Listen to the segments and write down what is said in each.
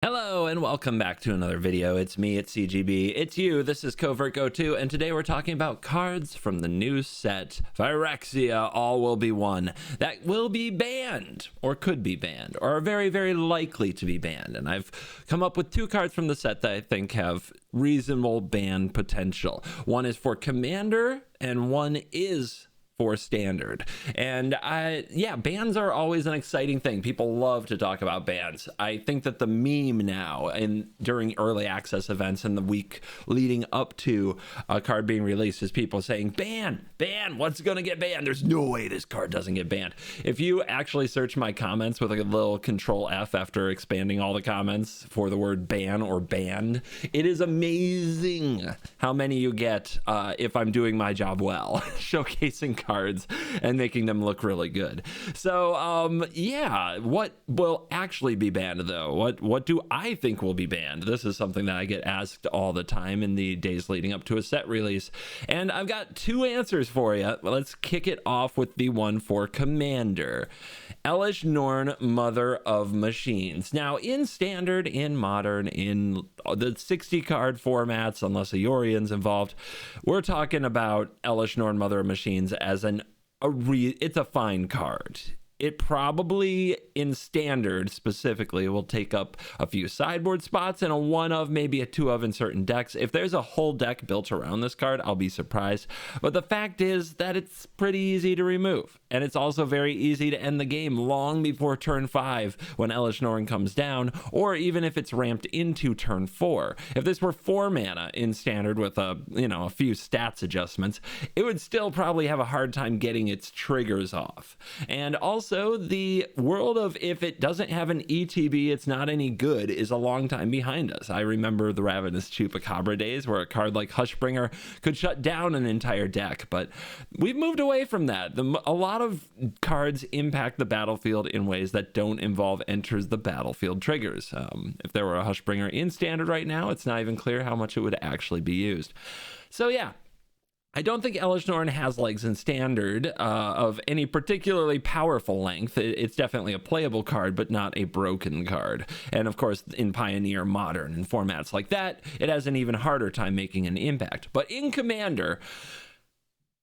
Hello and welcome back to another video. It's me, it's CGB, it's you, this is CovertGo2, and today we're talking about cards from the new set, Phyrexia, All Will Be One, that will be banned, or could be banned, or are very, very likely to be banned. And I've come up with two cards from the set that I think have reasonable ban potential. One is for Commander, and one is for Standard. And bans are always an exciting thing. People love to talk about bans. I think that the meme now and during early access events in the week leading up to a card being released is people saying, ban, what's gonna get banned? There's no way this card doesn't get banned. If you actually search my comments with a little control F after expanding all the comments for the word ban or banned, it is amazing how many you get if I'm doing my job well, showcasing cards and making them look really good. So what will actually be banned though? What do I think will be banned? This is something that I get asked all the time in the days leading up to a set release, and I've got two answers for you. Let's kick it off with the one for Commander. Elesh Norn, Mother of Machines. Now, in Standard, in Modern, in the 60 card formats, unless a Yorian's involved, we're talking about Elesh Norn, Mother of Machines as it's a fine card. It probably, in Standard specifically, will take up a few sideboard spots and a one of, maybe a two of in certain decks. If there's a whole deck built around this card, I'll be surprised. But the fact is that it's pretty easy to remove. And it's also very easy to end the game long before turn 5 when Elesh Norn comes down, or even if it's ramped into turn 4. If this were 4 mana in Standard with a few stats adjustments, it would still probably have a hard time getting its triggers off. And also, the world of if it doesn't have an ETB, it's not any good is a long time behind us. I remember the Ravenous Chupacabra days where a card like Hushbringer could shut down an entire deck, but we've moved away from that. A lot of cards impact the battlefield in ways that don't involve enters the battlefield triggers. If there were a Hushbringer in Standard right now, it's not even clear how much it would actually be used. So yeah, I don't think Elesh Norn has legs in Standard of any particularly powerful length. It's definitely a playable card, but not a broken card. And of course, in Pioneer, Modern, and formats like that, it has an even harder time making an impact. But in Commander,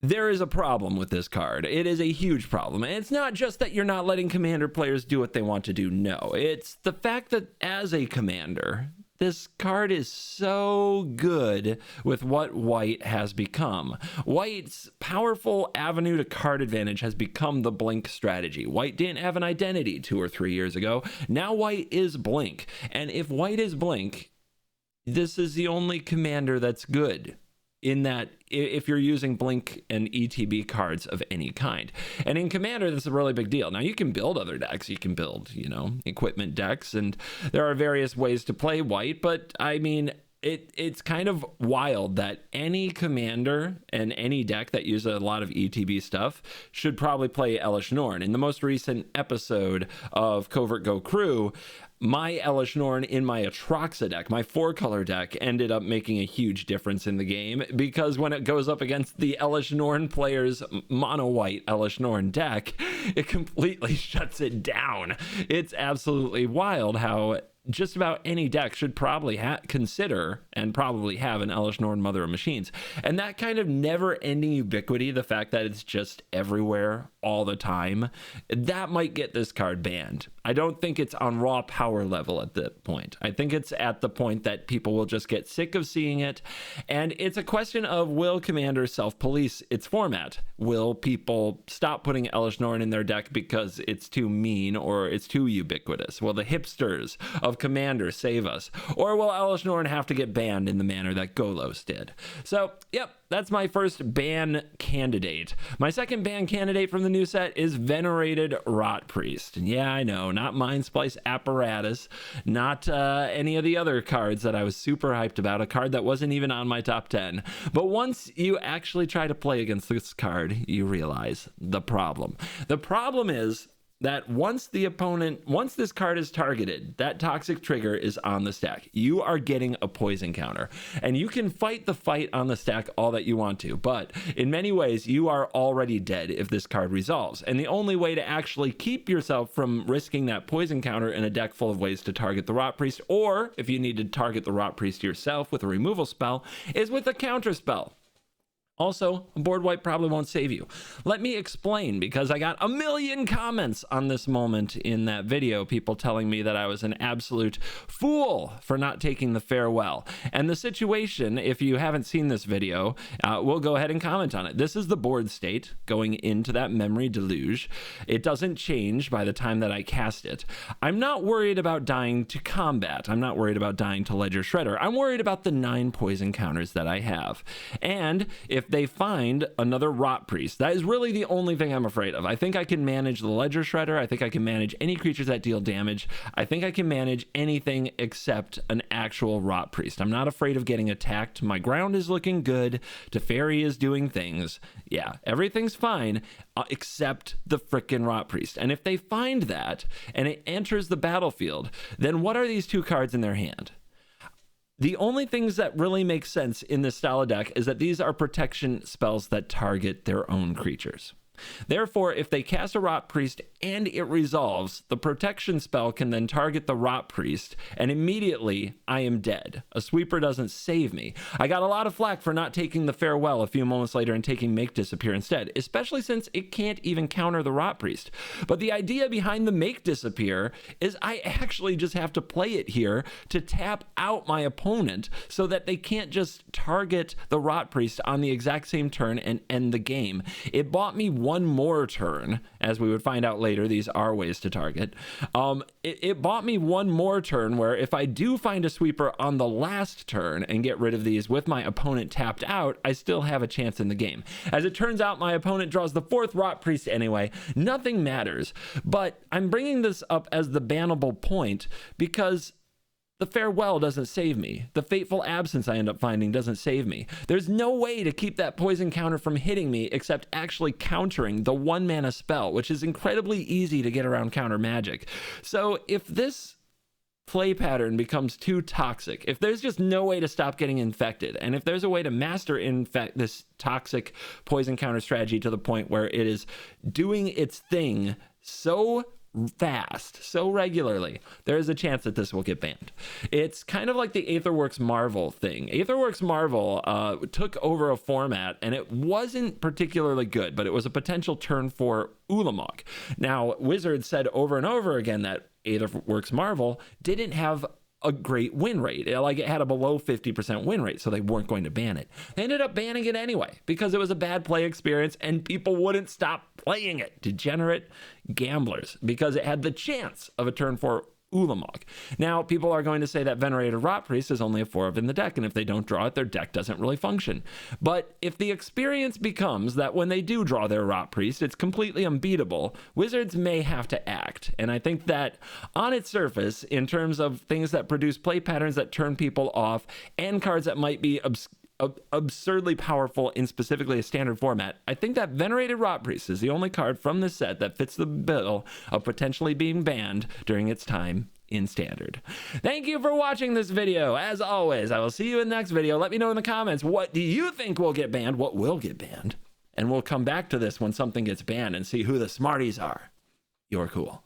there is a problem with this card. It is a huge problem. And it's not just that you're not letting Commander players do what they want to do. No, it's the fact that as a Commander, this card is so good with what White has become. White's powerful avenue to card advantage has become the Blink strategy. White didn't have an identity 2 or 3 years ago. Now White is Blink. And if White is Blink, this is the only Commander that's good, in that if you're using Blink and ETB cards of any kind. And in Commander, this is a really big deal. Now, you can build other decks. You can build, equipment decks, and there are various ways to play White, but I mean, it's kind of wild that any Commander and any deck that uses a lot of ETB stuff should probably play Elesh Norn. In the most recent episode of Covert Go Crew, my Elesh Norn in my Atraxa deck, my 4-color deck, ended up making a huge difference in the game, because when it goes up against the Elesh Norn player's mono-white Elesh Norn deck, it completely shuts it down. It's absolutely wild how just about any deck should probably consider and probably have an Elesh Norn, Mother of Machines. And that kind of never-ending ubiquity, the fact that it's just everywhere all the time, that might get this card banned. I don't think it's on raw power level at that point. I think it's at the point that people will just get sick of seeing it. And it's a question of, will Commander self-police its format? Will people stop putting Elesh Norn in their deck because it's too mean or it's too ubiquitous? Will the hipsters of Commander save us? Or will Elesh Norn have to get banned in the manner that Golos did? So, yep, that's my first ban candidate. My second ban candidate from the new set is Venerated Rot Priest. And yeah, I know, not Mind Splice Apparatus, not any of the other cards that I was super hyped about, a card that wasn't even on my top 10. But once you actually try to play against this card, you realize the problem. The problem is that once this card is targeted, that toxic trigger is on the stack. You are getting a poison counter, and you can fight the fight on the stack all that you want to, but in many ways you are already dead if this card resolves. And the only way to actually keep yourself from risking that poison counter in a deck full of ways to target the Rot Priest, or if you need to target the Rot Priest yourself with a removal spell, is with a counter spell. Also, a board wipe probably won't save you. Let me explain, because I got a million comments on this moment in that video, people telling me that I was an absolute fool for not taking the farewell. And the situation, if you haven't seen this video, we'll go ahead and comment on it. This is the board state going into that memory deluge. It doesn't change by the time that I cast it. I'm not worried about dying to combat. I'm not worried about dying to Ledger Shredder. I'm worried about the 9 poison counters that I have. And if they find another Rot Priest, that is really the only thing I'm afraid of. I think I can manage the Ledger Shredder. I think I can manage any creatures that deal damage. I think I can manage anything except an actual Rot Priest. I'm not afraid of getting attacked. My ground is looking good. Teferi is doing things. Yeah, everything's fine except the frickin' Rot Priest. And if they find that and it enters the battlefield, then what are these 2 cards in their hand? The only things that really make sense in this style of deck is that these are protection spells that target their own creatures. Therefore, if they cast a Rot Priest and it resolves, the protection spell can then target the Rot Priest, and immediately I am dead. A sweeper doesn't save me. I got a lot of flack for not taking the farewell a few moments later and taking Make Disappear instead, especially since it can't even counter the Rot Priest. But the idea behind the Make Disappear is I actually just have to play it here to tap out my opponent so that they can't just target the Rot Priest on the exact same turn and end the game. It bought me one more turn, as we would find out later. These are ways to target. It bought me one more turn where if I do find a sweeper on the last turn and get rid of these with my opponent tapped out, I still have a chance in the game. As it turns out, my opponent draws the 4th Rot Priest anyway. Nothing matters, but I'm bringing this up as the bannable point because the farewell doesn't save me. The fateful absence I end up finding doesn't save me. There's no way to keep that poison counter from hitting me except actually countering the 1 mana spell, which is incredibly easy to get around counter magic. So if this play pattern becomes too toxic, if there's just no way to stop getting infected, and if there's a way to master this toxic poison counter strategy to the point where it is doing its thing so fast, so regularly, there is a chance that this will get banned. It's kind of like the Aetherworks Marvel thing. Aetherworks Marvel took over a format, and it wasn't particularly good, but it was a potential turn for Ulamog. Now, Wizards said over and over again that Aetherworks Marvel didn't have a great win rate. Like, it had a below 50% win rate, so they weren't going to ban it. They ended up banning it anyway because it was a bad play experience and people wouldn't stop playing it. Degenerate gamblers, because it had the chance of a turn 4 Ulamog. Now, people are going to say that Venerated Rot Priest is only a 4 in the deck, and if they don't draw it, their deck doesn't really function. But if the experience becomes that when they do draw their Rot Priest, it's completely unbeatable, Wizards may have to act. And I think that on its surface, in terms of things that produce play patterns that turn people off, and cards that might be absurdly powerful in specifically a standard format, I think that Venerated Rot Priest is the only card from this set that fits the bill of potentially being banned during its time in standard. Thank you for watching this video. As always, I will see you in the next video. Let me know in the comments, what do you think will get banned? What will get banned? And we'll come back to this when something gets banned and see who the smarties are. You're cool.